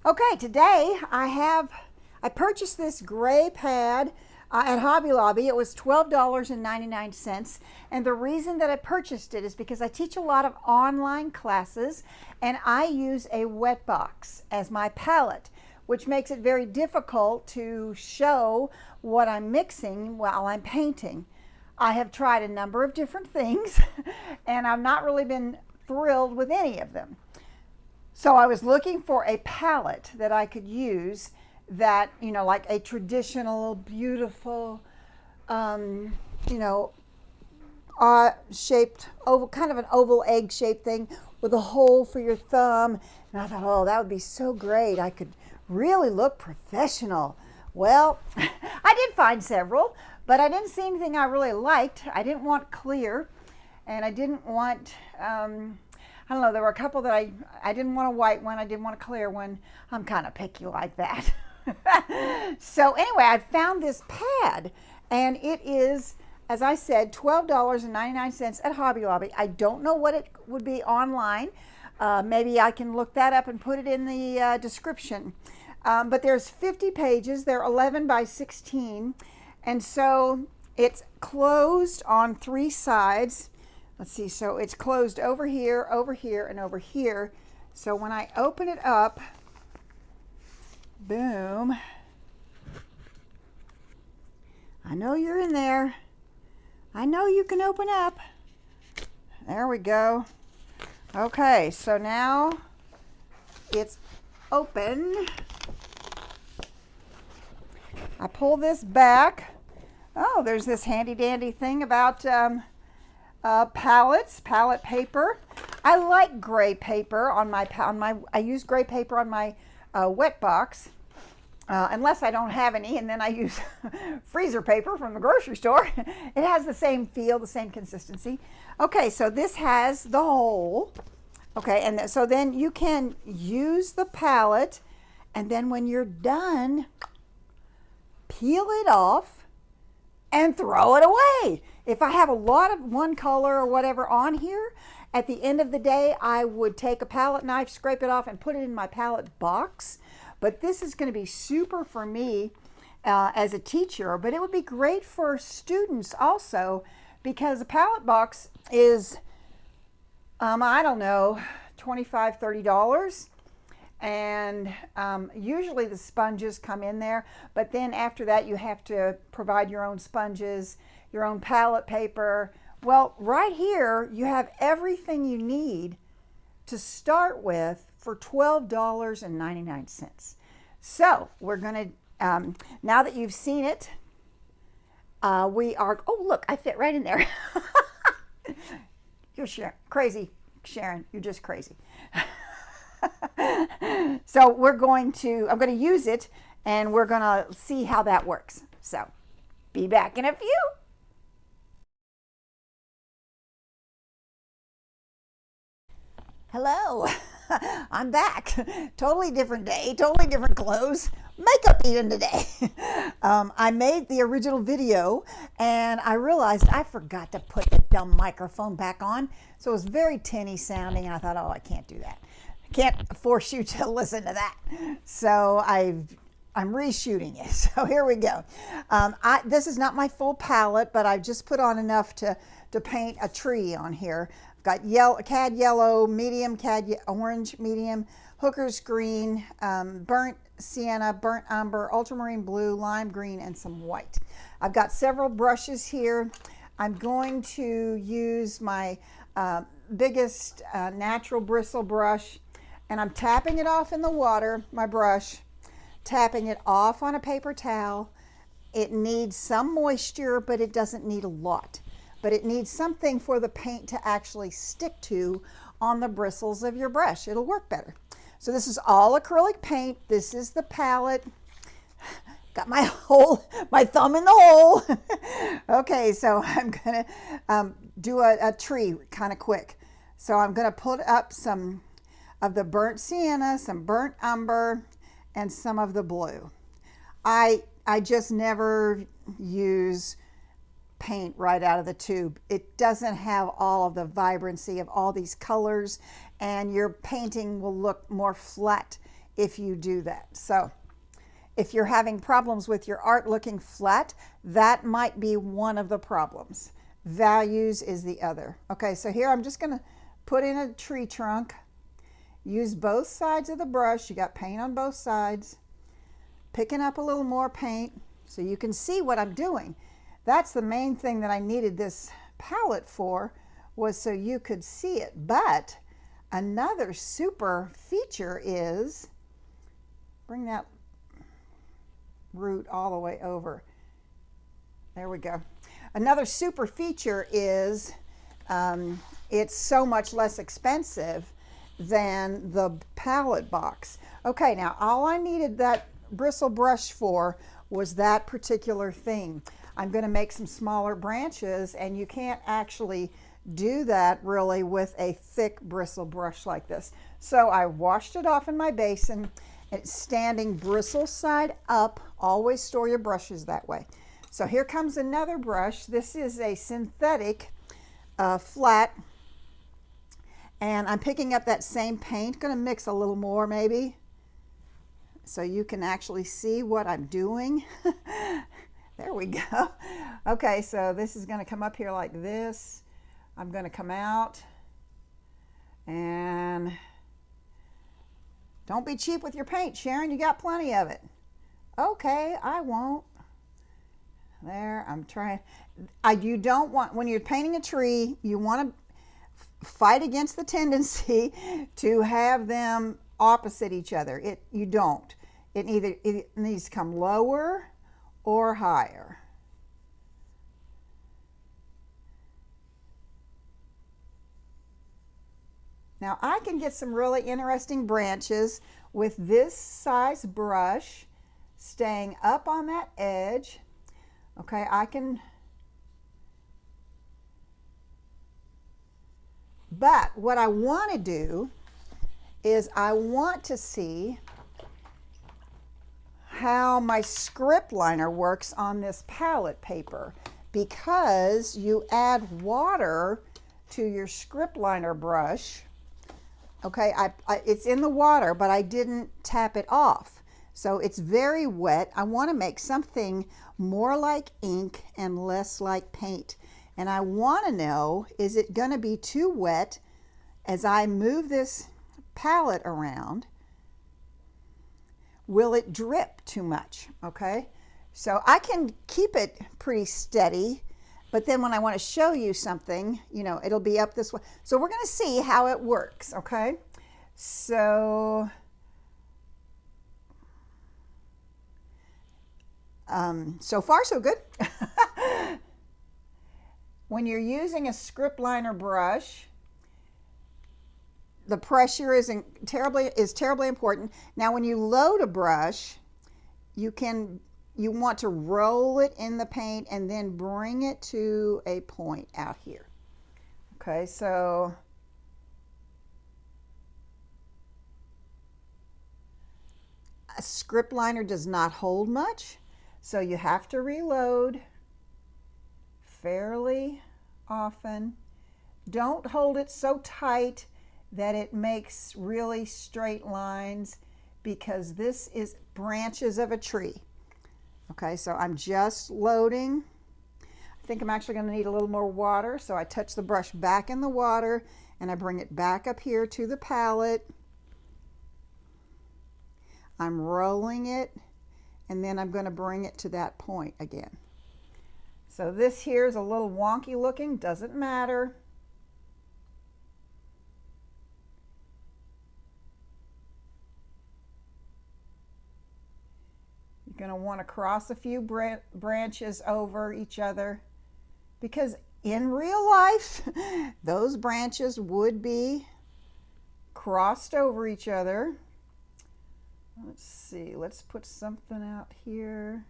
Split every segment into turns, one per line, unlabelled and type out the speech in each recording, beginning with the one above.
Okay, today I purchased this gray pad at Hobby Lobby. It was $12.99, and the reason that I purchased it is because I teach a lot of online classes and I use a wet box as my palette, which makes it very difficult to show what I'm mixing while I'm painting. I have tried a number of different things and I've not really been thrilled with any of them. So I was looking for a palette that I could use that, like a traditional, beautiful, you know, shaped, oval, kind of an oval egg shaped thing with a hole for your thumb. And I thought, oh, that would be so great. I could really look professional. Well, I did find several, but I didn't see anything I really liked. I didn't want clear, and I didn't want, I don't know, there were a couple that I didn't want a white one, I didn't want a clear one. I'm kind of picky like that. So anyway, I found this pad, and it is, as I said, $12.99 at Hobby Lobby. I don't know what it would be online. Maybe I can look that up and put it in the description. But there's 50 pages. They're 11 by 16. And so it's closed on 3 sides. Let's see, so it's closed over here, and over here. So when I open it up, boom. I know you're in there. I know you can open up. There we go. Okay, so now it's open. I pull this back. Oh, there's this handy dandy thing about palette paper. I like gray paper on my I use gray paper on my wet box, unless I don't have any, and then I use freezer paper from the grocery store. It has the same feel, the same consistency. Okay, so this has the hole. Okay, and so then you can use the palette, and then when you're done, peel it off and throw it away. If I have a lot of one color or whatever on here, at the end of the day, I would take a palette knife, scrape it off, and put it in my palette box. But this is going to be super for me as a teacher, but it would be great for students also, because a palette box is, I don't know, $25, $30. And usually the sponges come in there, but then after that you have to provide your own sponges, your own palette paper. Well, right here you have everything you need to start with for $12.99. So we're gonna, now that you've seen it, we are, oh look, I fit right in there. You're crazy, Sharon, you're just crazy. So I'm going to use it, and we're going to see how that works. So be back in a few. Hello, I'm back. Totally different day, totally different clothes, makeup even today. I made the original video and I realized I forgot to put the dumb microphone back on. So it was very tinny sounding, and I thought, oh, I can't do that. Can't force you to listen to that. So I'm reshooting it. So here we go. This is not my full palette, but I've just put on enough to paint a tree on here. I've got yellow, cad yellow, medium, orange, medium, hooker's green, burnt sienna, burnt umber, ultramarine blue, lime green, and some white. I've got several brushes here. I'm going to use my biggest natural bristle brush, and I'm tapping it off in the water, my brush, tapping it off on a paper towel. It needs some moisture, but it doesn't need a lot. But it needs something for the paint to actually stick to on the bristles of your brush. It'll work better. So this is all acrylic paint. This is the palette. Got my thumb in the hole. Okay, so I'm gonna do a tree kind of quick. So I'm gonna put up some of the burnt sienna, some burnt umber, and some of the blue. I just never use paint right out of the tube. It doesn't have all of the vibrancy of all these colors, and your painting will look more flat if you do that. So if you're having problems with your art looking flat, that might be one of the problems. Values is the other. Okay, so here I'm just gonna put in a tree trunk. Use both sides of the brush. You got paint on both sides. Picking up a little more paint so you can see what I'm doing. That's the main thing that I needed this palette for, was so you could see it. But another super feature is, bring that root all the way over. There we go. Another super feature is it's so much less expensive than the palette box. Okay, now all I needed that bristle brush for was that particular thing. I'm going to make some smaller branches, and you can't actually do that really with a thick bristle brush like this. So I washed it off in my basin. It's standing bristle side up. Always store your brushes that way. So here comes another brush. This is a synthetic flat, and I'm picking up that same paint. Going to mix a little more maybe so you can actually see what I'm doing. There we go. Okay, so this is going to come up here like this. I'm going to come out, and don't be cheap with your paint, Sharon. You got plenty of it. Okay, I won't. There, I'm trying. You don't want, when you're painting a tree, you want to fight against the tendency to have them opposite each other. You don't. It needs to come lower or higher. Now I can get some really interesting branches with this size brush staying up on that edge. Okay, I can, but what I want to do is I want to see how my script liner works on this palette paper, because you add water to your script liner brush. Okay, it's in the water, but I didn't tap it off. So it's very wet. I want to make something more like ink and less like paint. And I want to know, is it going to be too wet as I move this palette around? Will it drip too much? Okay, so I can keep it pretty steady, but then when I want to show you something, you know, it'll be up this way. So we're going to see how it works. Okay, so so far so good. When you're using a script liner brush, the pressure is terribly important. Now when you load a brush, you want to roll it in the paint and then bring it to a point out here. Okay, so a script liner does not hold much, so you have to reload fairly often. Don't hold it so tight that it makes really straight lines, because this is branches of a tree. Okay, so I'm just loading. I think I'm actually going to need a little more water, so I touch the brush back in the water and I bring it back up here to the palette. I'm rolling it, and then I'm going to bring it to that point again. So this here is a little wonky looking, doesn't matter. You're going to want to cross a few branches over each other, because in real life, those branches would be crossed over each other. Let's see, let's put something out here.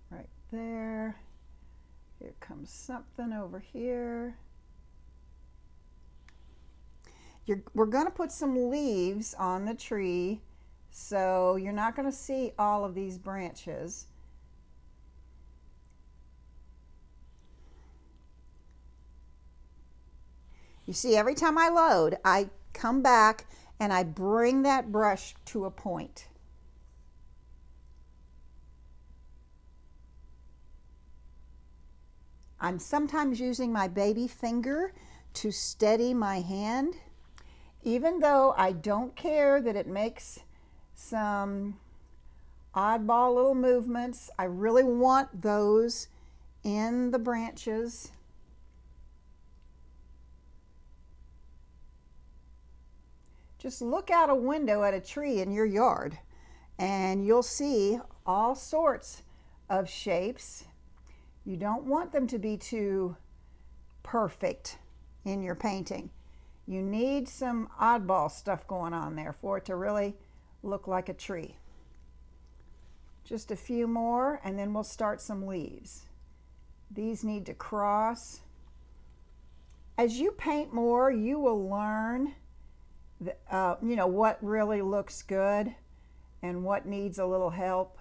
Right there. Here comes something over here. We're going to put some leaves on the tree, so you're not going to see all of these branches. You see, every time I load, I come back and I bring that brush to a point. I'm sometimes using my baby finger to steady my hand, even though I don't care that it makes some oddball little movements. I really want those in the branches. Just look out a window at a tree in your yard and you'll see all sorts of shapes. You don't want them to be too perfect in your painting. You need some oddball stuff going on there for it to really look like a tree. Just a few more and then we'll start some leaves. These need to cross. As you paint more, you will learn what really looks good and what needs a little help.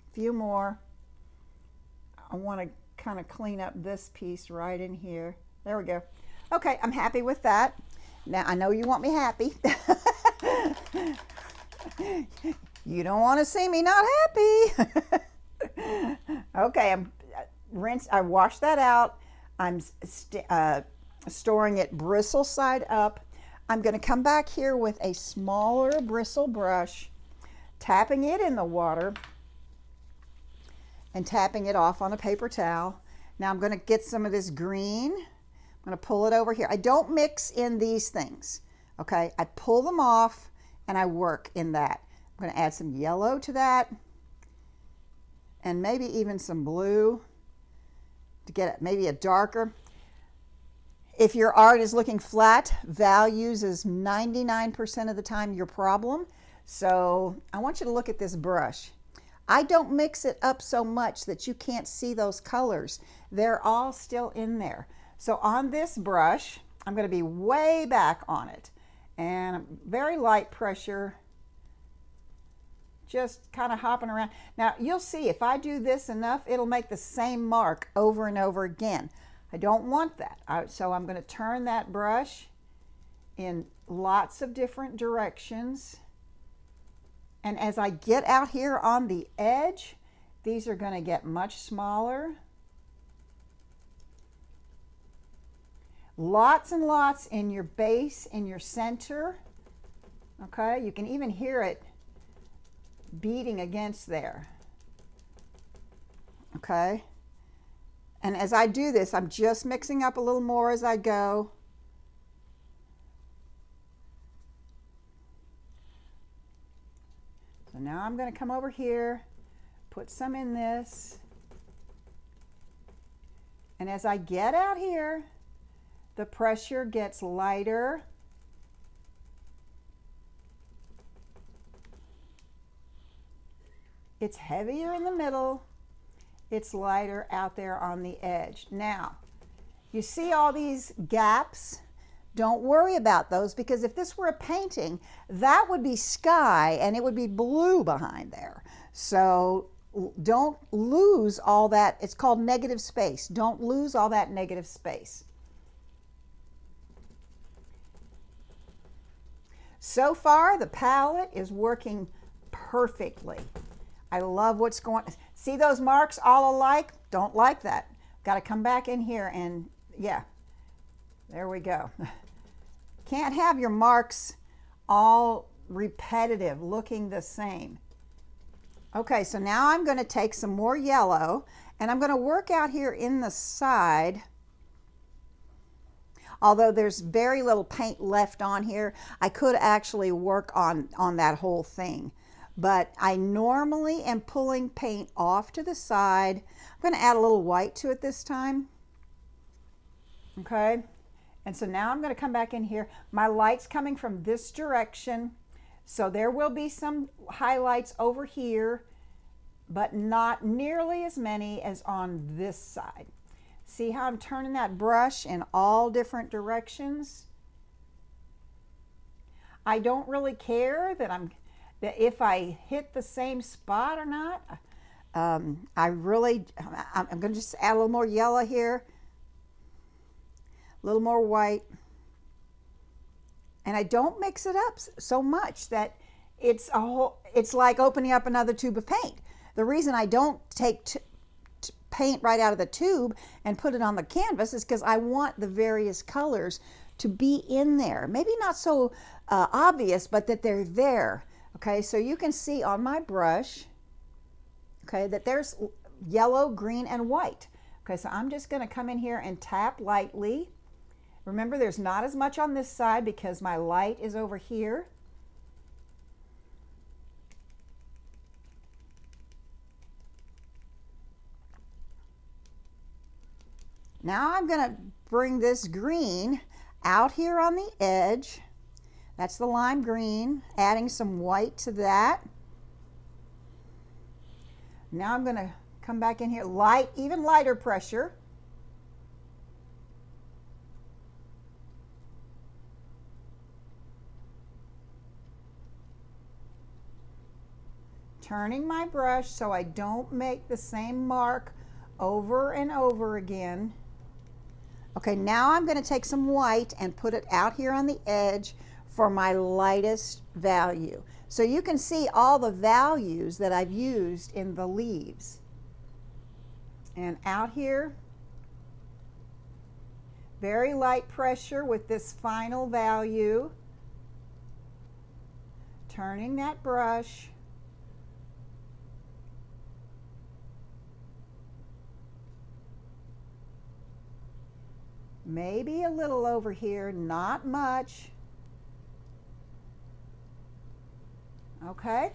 A few more. I want to kind of clean up this piece right in here. There we go. Okay, I'm happy with that. Now, I know you want me happy. You don't want to see me not happy. Okay, I washed that out. I'm storing it bristle side up. I'm going to come back here with a smaller bristle brush, tapping it in the water and tapping it off on a paper towel. Now I'm going to get some of this green. I'm going to pull it over here. I don't mix in these things, okay? I pull them off and I work in that. I'm going to add some yellow to that and maybe even some blue to get it, maybe a darker. If your art is looking flat, values is 99% of the time your problem. So I want you to look at this brush. I don't mix it up so much that you can't see those colors. They're all still in there. So on this brush, I'm going to be way back on it and very light pressure, just kind of hopping around. Now you'll see if I do this enough, it'll make the same mark over and over again. I don't want that. So I'm going to turn that brush in lots of different directions. And as I get out here on the edge, these are going to get much smaller. Lots and lots in your base, in your center. Okay, you can even hear it beating against there. Okay. And as I do this, I'm just mixing up a little more as I go. So now I'm going to come over here, put some in this. And as I get out here, the pressure gets lighter. It's heavier in the middle. It's lighter out there on the edge. Now, you see all these gaps? Don't worry about those, because if this were a painting, that would be sky and it would be blue behind there. So don't lose all that. It's called negative space. Don't lose all that negative space. So far, the palette is working perfectly. I love what's going on. See those marks all alike? Don't like that. Got to come back in here and yeah, there we go. Can't have your marks all repetitive, looking the same. Okay, so now I'm going to take some more yellow and I'm going to work out here in the side. Although there's very little paint left on here, I could actually work on that whole thing. But I normally am pulling paint off to the side. I'm going to add a little white to it this time. Okay, and so now I'm going to come back in here. My light's coming from this direction, so there will be some highlights over here, but not nearly as many as on this side. See how I'm turning that brush in all different directions? I don't really care that if I hit the same spot or not. I'm going to just add a little more yellow here, a little more white. And I don't mix it up so much that it's like opening up another tube of paint. The reason I don't take paint right out of the tube and put it on the canvas is because I want the various colors to be in there. Maybe not so obvious, but that they're there. Okay, so you can see on my brush, okay, that there's yellow, green, and white. Okay, so I'm just going to come in here and tap lightly. Remember, there's not as much on this side because my light is over here. Now I'm going to bring this green out here on the edge. That's the lime green, adding some white to that. Now I'm going to come back in here, light, even lighter pressure. Turning my brush so I don't make the same mark over and over again. Okay, now I'm going to take some white and put it out here on the edge for my lightest value. So you can see all the values that I've used in the leaves. And out here, very light pressure with this final value. Turning that brush. Maybe a little over here, not much. Okay.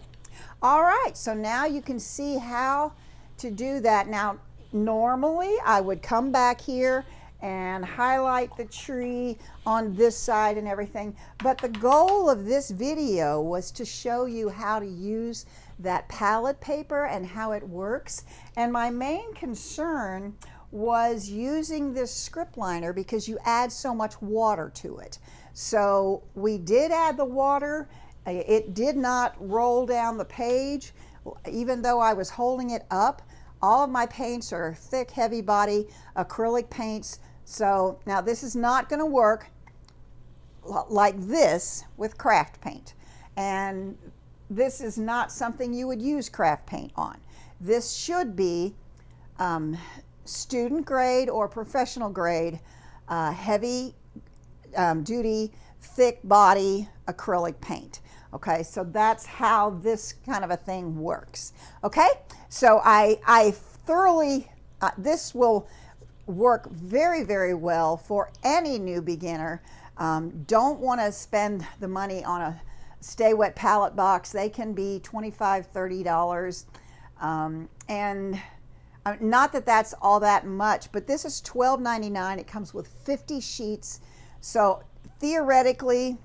All right, so now you can see how to do that. Now, normally I would come back here and highlight the tree on this side and everything, but the goal of this video was to show you how to use that palette paper and how it works. And my main concern was using this script liner because you add so much water to it. So we did add the water. It did not roll down the page, even though I was holding it up. All of my paints are thick, heavy body acrylic paints. So now this is not going to work like this with craft paint. And this is not something you would use craft paint on. This should be student grade or professional grade, heavy duty, thick body acrylic paint. Okay, so that's how this kind of a thing works. Okay, so I thoroughly, this will work very, very well for any new beginner. Don't want to spend the money on a Stay Wet palette box. They can be $25, $30. And not that that's all that much, but this is $12.99. It comes with 50 sheets. So theoretically,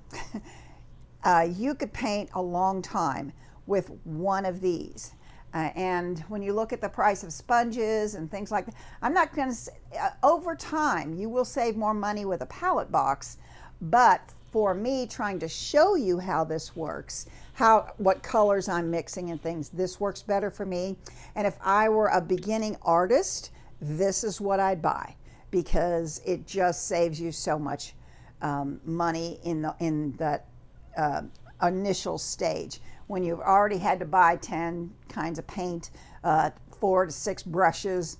you could paint a long time with one of these. And when you look at the price of sponges and things like that, I'm not going to say, over time, you will save more money with a palette box. But for me, trying to show you how this works, what colors I'm mixing and things, this works better for me. And if I were a beginning artist, this is what I'd buy because it just saves you so much money in that initial stage when you've already had to buy 10 kinds of paint, 4 to 6 brushes,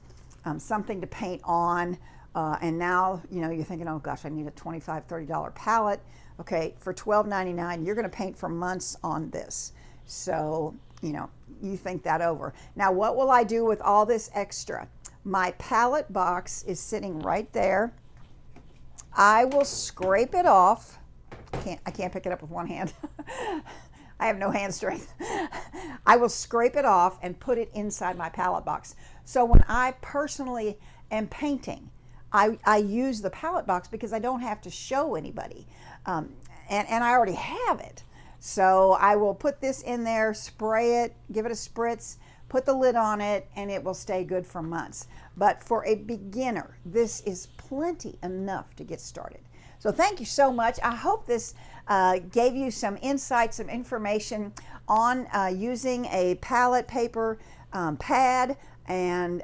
something to paint on, and now you're thinking, oh gosh, I need a $25, $30 palette. Okay, for $12.99, you're going to paint for months on this. So you think that over. Now, what will I do with all this extra? My palette box is sitting right there. I will scrape it off. I can't pick it up with one hand. I have no hand strength. I will scrape it off and put it inside my palette box. So when I personally am painting, I use the palette box because I don't have to show anybody. And I already have it. So I will put this in there, spray it, give it a spritz, put the lid on it, and it will stay good for months. But for a beginner, this is plenty enough to get started. So thank you so much. I hope this gave you some insight, some information on using a palette paper pad. And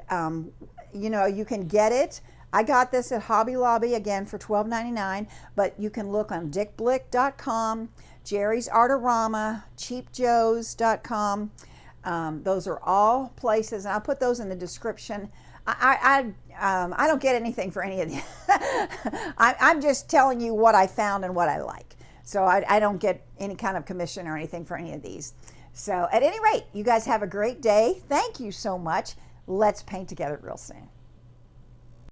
you can get it I got this at Hobby Lobby again for $12.99, but you can look on dickblick.com, Jerry's Artorama, cheapjoes.com. Those are all places, and I'll put those in the description. I don't get anything for any of these. I'm just telling you what I found and what I like. So I don't get any kind of commission or anything for any of these. So at any rate, you guys have a great day. Thank you so much. Let's paint together real soon.